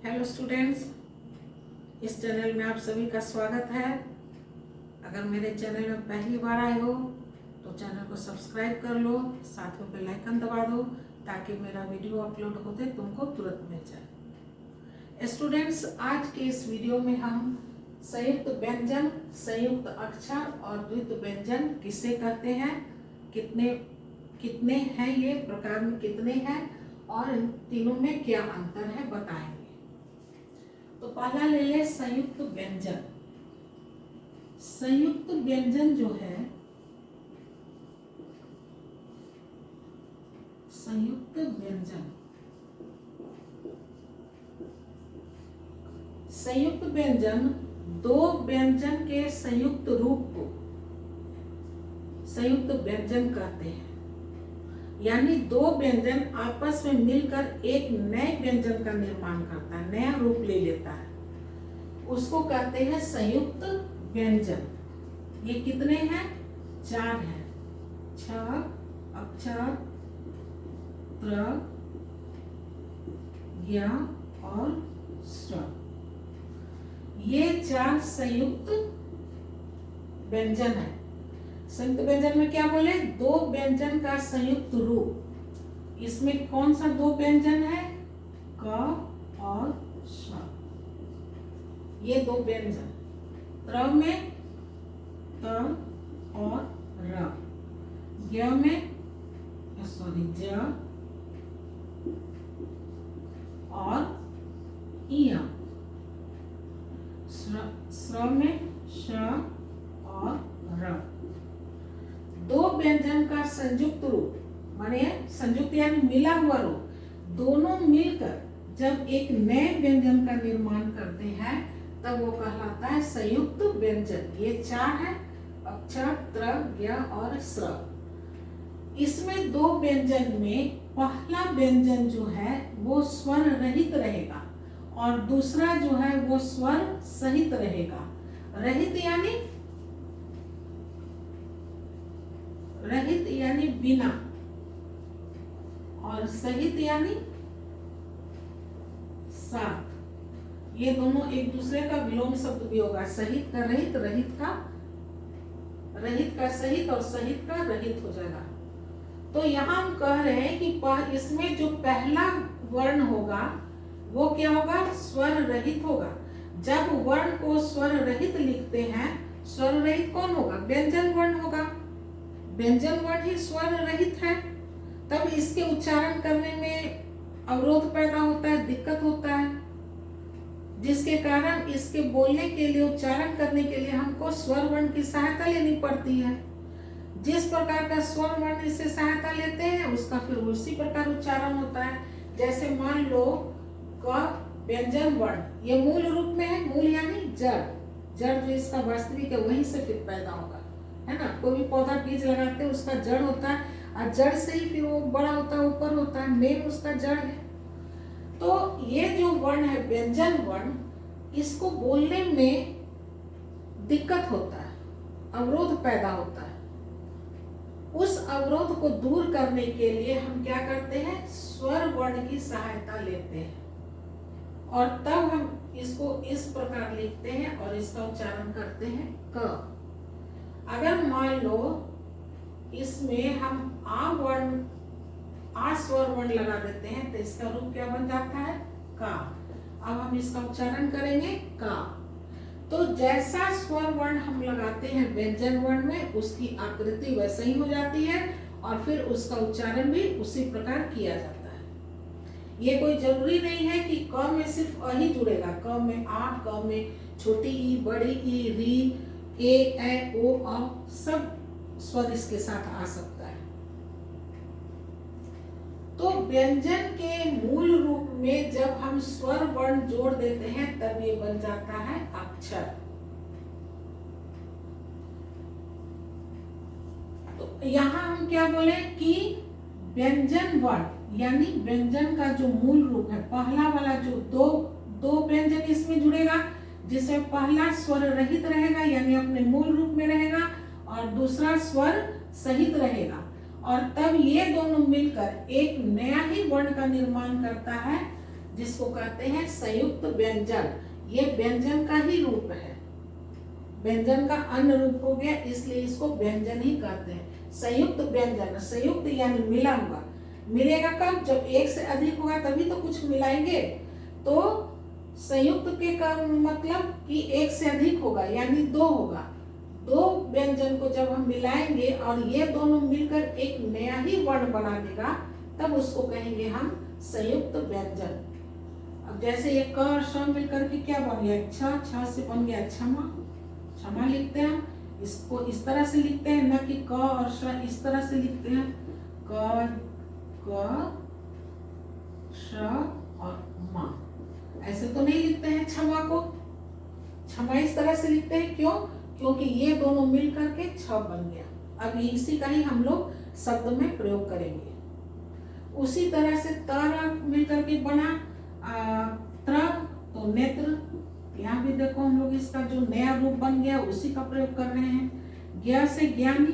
Hello students, इस channel में आप सभी का स्वागत है। अगर मेरे चैनल में पहली बार आए हो तो चैनल को सब्सक्राइब कर लो, साथ में बेल आइकन दबा दो ताकि मेरा वीडियो अपलोड होते तुमको तुरंत मिल जाए। स्टूडेंट्स, आज के इस वीडियो में हम संयुक्त व्यंजन, संयुक्त अक्षर और द्वित्व व्यंजन किसे कहते हैं, कितने कितने हैं, ये प्रकार में कितने हैं और इन तीनों में क्या अंतर है बताएंगे। तो पहला ले ले संयुक्त व्यंजन। संयुक्त व्यंजन जो है, संयुक्त व्यंजन, संयुक्त व्यंजन दो व्यंजन के संयुक्त रूप को संयुक्त व्यंजन कहते हैं। यानी दो व्यंजन आपस में मिलकर एक नए व्यंजन का निर्माण करता है, नया रूप ले लेता है, उसको कहते हैं संयुक्त व्यंजन। ये कितने हैं? 4 हैं। छ, अक्षर, त्र, ज्ञ और स्वर। ये 4 संयुक्त व्यंजन है। संयुक्त व्यंजन में क्या बोले? दो व्यंजन का संयुक्त रूप। इसमें कौन सा दो व्यंजन है? क और स्व। ये दो व्यंजन। त्र में त और र, ज्ञ में ज और इय, स्र में श और र। दो व्यंजन का संयुक्त रूप माने संयुक्त यानी मिला हुआ रूप, दोनों मिलकर जब एक नए व्यंजन का निर्माण करते हैं तब वो कहलाता है संयुक्त व्यंजन। ये 4 है, अक्षर, त्र, ज्ञ और स्र। इसमें दो व्यंजन में पहला व्यंजन जो है वो स्वर रहित रहेगा और दूसरा जो है वो स्वर सहित रहेगा। रहित यानी बिना और सहित यानी साथ। ये दोनों एक दूसरे का विलोम शब्द भी होगा। सहित का रहित, रहित का सहित और सहित का रहित हो जाएगा। तो यहाँ हम कह रहे हैं कि इसमें जो पहला वर्ण होगा वो क्या होगा? स्वर रहित होगा। जब वर्ण को स्वर रहित लिखते हैं, स्वर रहित कौन होगा? व्यंजन वर्ण होगा। व्यंजन वर्ण ही स्वर रहित है, तब इसके उच्चारण करने में अवरोध पैदा होता है, दिक्कत होता है, जिसके कारण इसके बोलने के लिए, उच्चारण करने के लिए हमको स्वर वर्ण की सहायता लेनी पड़ती है। जिस प्रकार का स्वर वर्ण इससे सहायता लेते हैं उसका फिर उसी प्रकार उच्चारण होता है। जैसे मान लो क व्यंजन वर्ण, ये मूल रूप में है। मूल यानी जड़, जड़ जो इसका वास्तविक है वहीं से फिर पैदा होगा, है ना। कोई भी पौधा बीज लगाते हैं उसका जड़ होता है और जड़ से ही फिर वो बड़ा होता है, ऊपर होता है, मेन उसका जड़ है। तो ये जो वर्ण है व्यंजन वर्ण, इसको बोलने में दिक्कत होता है, अवरोध पैदा होता है। उस अवरोध को दूर करने के लिए हम क्या करते हैं? स्वर वर्ण की सहायता लेते हैं और तब हम इसको इस प्रकार लिखते हैं और इसका उच्चारण करते हैं क। अगर मान लो इसमें हम आ स्वर वर्ण लगा देते हैं तो इसका रूप क्या बन जाता है? का। अब हम इसका उच्चारण करेंगे का। तो जैसा स्वर वर्ण हम लगाते हैं व्यंजन वर्ण में, उसकी आकृति वैसे ही हो जाती है और फिर उसका उच्चारण भी उसी प्रकार किया जाता है। ये कोई जरूरी नहीं है कि क में सिर्फ अ ही जुड़ेगा। क में आ, क में छोटी ई, बड़ी ई, री, ए, ओ, अ, सब स्वर इसके साथ आ सकता है। तो व्यंजन के मूल रूप में जब हम स्वर वर्ण जोड़ देते हैं तब ये बन जाता है अक्षर। तो यहाँ हम क्या बोले कि व्यंजन वर्ण यानी व्यंजन का जो मूल रूप है, पहला वाला जो दो व्यंजन इसमें जुड़ेगा, जिसमें पहला स्वर रहित रहेगा यानी अपने मूल रूप में रहेगा और दूसरा स्वर सहित रहेगा और तब ये दोनों मिलकर एक नया ही वर्ण का निर्माण करता है जिसको कहते हैं संयुक्त व्यंजन। ये व्यंजन का ही रूप है, व्यंजन का अन्य रूप हो गया, इसलिए इसको व्यंजन ही कहते हैं। संयुक्त व्यंजन, संयुक्त यानी मिला हुआ। मिलेगा कब? जब एक से अधिक होगा तभी तो कुछ मिलाएंगे। तो संयुक्त के का मतलब कि एक से अधिक होगा यानी दो होगा। दो व्यंजन को जब हम मिलाएंगे और ये दोनों मिलकर एक नया ही वर्ण बना देगा, तब उसको कहेंगे हम संयुक्त व्यंजन। अब जैसे ये क और श मिलकर के क्या बन गया? छ से बन गया क्षमा। क्षमा लिखते हैं, इसको इस तरह से लिखते हैं, न कि क और श इस तरह से लिखते हैं। क श और मा, ऐसे तो नहीं लिखते हैं क्षमा को। क्षमा इस तरह से लिखते हैं, क्यों? क्योंकि ये दोनों मिल करके छ बन गया। अब इसी का ही हम लोग शब्द में प्रयोग करेंगे। उसी तरह से तर मिलकर के बना त्र, तो नेत्र। यहाँ भी देखो हम लोग इसका जो नया रूप बन गया उसी का प्रयोग कर रहे हैं। ज्ञ से ज्ञानी,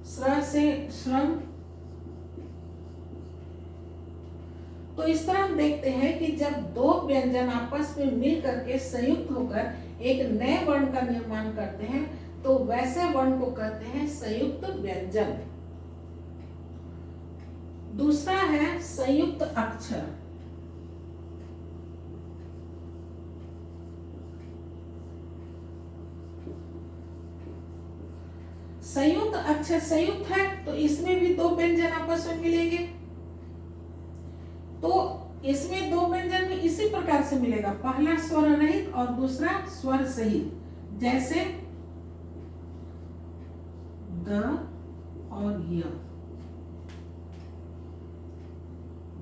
श्र से श्रम। तो इस तरह हम देखते हैं कि जब दो व्यंजन आपस में मिल करके संयुक्त होकर एक नए वर्ण का निर्माण करते हैं तो वैसे वर्ण को कहते हैं संयुक्त व्यंजन। दूसरा है संयुक्त अक्षर। संयुक्त अक्षर संयुक्त है तो इसमें भी दो व्यंजन आपस में मिलेंगे। तो इसमें दो व्यंजन में इसी प्रकार से मिलेगा, पहला स्वर रहित और दूसरा स्वर सहित। जैसे द और य,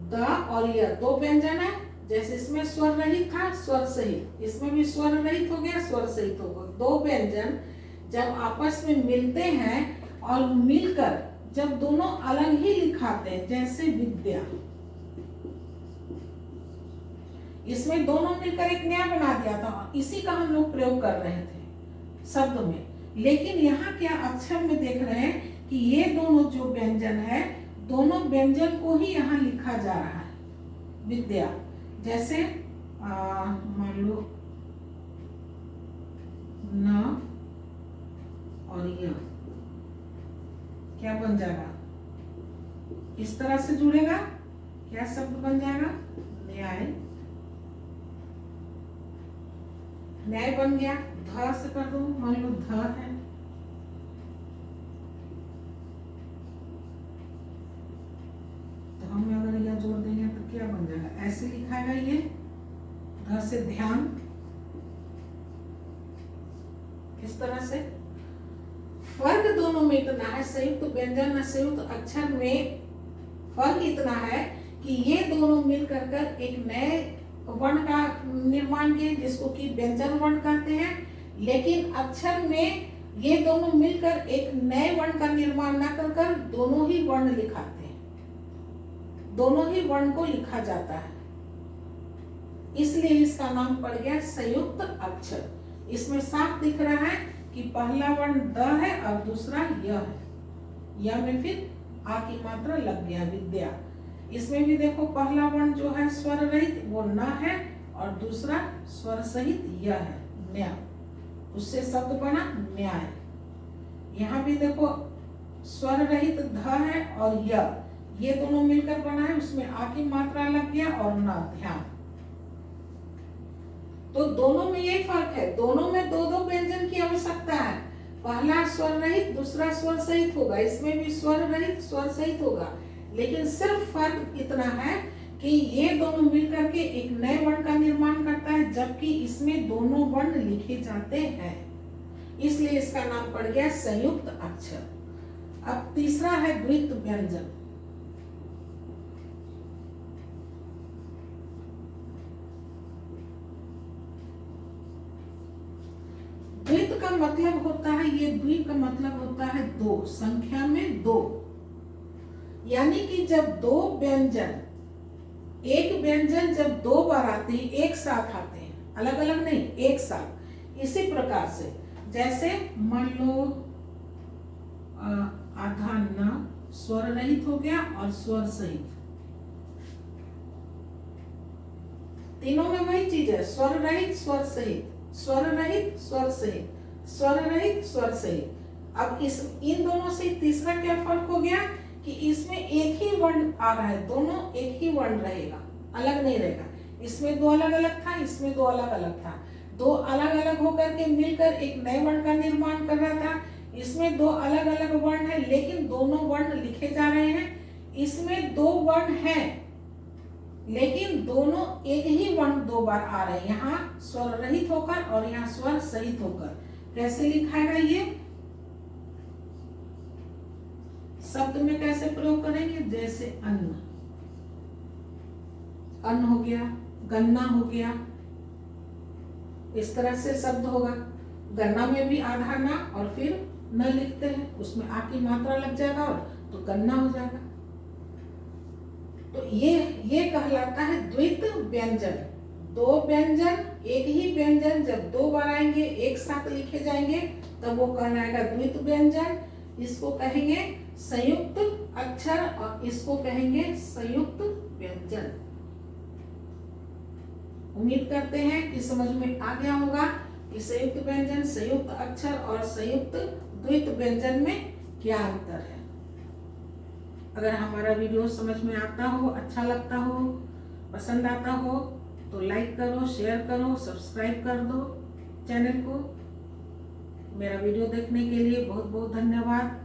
द और य दो व्यंजन है। जैसे इसमें स्वर रहित था, स्वर सहित, इसमें भी स्वर रहित हो गया, स्वर सहित हो गया। दो व्यंजन जब आपस में मिलते हैं और मिलकर जब दोनों अलग ही लिखाते हैं, जैसे विद्या, इसमें दोनों मिलकर एक नया बना दिया था, इसी का हम लोग प्रयोग कर रहे थे शब्द में। लेकिन यहाँ क्या अक्षर में देख रहे हैं कि ये दोनों जो व्यंजन है, दोनों व्यंजन को ही यहाँ लिखा जा रहा है, विद्या। जैसे मान लो न और य, क्या बन जाएगा? इस तरह से जुड़ेगा, क्या शब्द बन जाएगा? न्याय। न्याय बन गया। ध से कर दो, मान लो ध है, ध में अगर यह जोड़ देंगे तो क्या बन जाएगा? ऐसे लिखाएगा ये। ध से ध्यान, इस तरह से। फर्क दोनों में इतना है, संयुक्त व्यंजन और संयुक्त अक्षर में फर्क इतना है कि ये दोनों मिलकर कर एक नए वर्ण का निर्माण किए, जिसको कि व्यंजन वर्ण कहते हैं। लेकिन अक्षर में ये दोनों मिलकर एक नए वर्ण का निर्माण न कर कर दोनों ही वर्ण लिखाते हैं, दोनों ही वर्ण को लिखा जाता है, इसलिए इसका नाम पड़ गया संयुक्त अक्षर। इसमें साफ दिख रहा है कि पहला वर्ण द है और दूसरा य है। य में फिर आ की मात्रा लग गया, विद्या। इसमें भी देखो पहला वर्ण जो है स्वर रहित वो न है और दूसरा स्वर सहित य है, न्याय। उससे शब्द बना न्याय। यहाँ भी देखो स्वर रहित ध है और य, ये दोनों मिलकर बना है, उसमें आ की मात्रा लग गया और न, ध्यान। तो दोनों में यही फर्क है, दोनों में दो दो व्यंजन की आवश्यकता है। पहला स्वर रहित, दूसरा स्वर सहित होगा, इसमें भी स्वर रहित स्वर सहित होगा। लेकिन सिर्फ फर्क इतना है कि ये दोनों मिलकर के एक नए वर्ण का निर्माण करता है, जबकि इसमें दोनों वर्ण लिखे जाते हैं, इसलिए इसका नाम पड़ गया संयुक्त अक्षर। अब तीसरा है द्वित व्यंजन। द्वित का मतलब होता है, ये द्वित का मतलब होता है दो, संख्या में दो। यानी कि जब दो व्यंजन, एक व्यंजन जब दो बार आते हैं, एक साथ आते हैं, अलग अलग नहीं, एक साथ। इसी प्रकार से जैसे मान लो आधा न स्वर रहित हो गया और स्वर सहित। तीनों में वही चीज है, स्वर रहित स्वर सहित, स्वर रहित स्वर सहित, स्वर रहित स्वर सहित। अब इस इन दोनों से तीसरा क्या फर्क हो गया कि इसमें एक ही वर्ण आ रहा है, दोनों एक ही वर्ण रहेगा, अलग नहीं रहेगा। इसमें दो अलग अलग था, इसमें दो अलग अलग था, दो अलग अलग होकर के मिलकर एक नए वर्ण का निर्माण कर रहा था। इसमें दो अलग अलग वर्ण है लेकिन दोनों वर्ण लिखे जा रहे हैं। इसमें दो वर्ण है लेकिन दोनों एक ही वर्ण दो बार आ रहे हैं, यहाँ स्वर रहित होकर और यहाँ स्वर सहित होकर। कैसे लिखाएगा ये शब्द में कैसे प्रयोग करेंगे? जैसे अन्न, अन्न हो गया, गन्ना हो गया, इस तरह से शब्द होगा। गन्ना में भी आधा ना और फिर न लिखते हैं, उसमें आ की मात्रा लग जाएगा और तो गन्ना हो जाएगा। तो ये कहलाता है द्वित व्यंजन। दो व्यंजन, एक ही व्यंजन जब दो बार आएंगे एक साथ लिखे जाएंगे तब वो कहलाएगा द्वित व्यंजन। इसको कहेंगे संयुक्त अक्षर और इसको कहेंगे संयुक्त व्यंजन। उम्मीद करते हैं कि समझ में आ गया होगा कि संयुक्त व्यंजन, संयुक्त अक्षर और संयुक्त द्वित व्यंजन में क्या अंतर है। अगर हमारा वीडियो समझ में आता हो, अच्छा लगता हो, पसंद आता हो तो लाइक करो, शेयर करो, सब्सक्राइब कर दो चैनल को। मेरा वीडियो देखने के लिए बहुत बहुत धन्यवाद।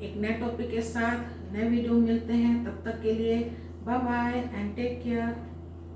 एक नए टॉपिक के साथ नए वीडियो मिलते हैं, तब तक के लिए bye bye and take care.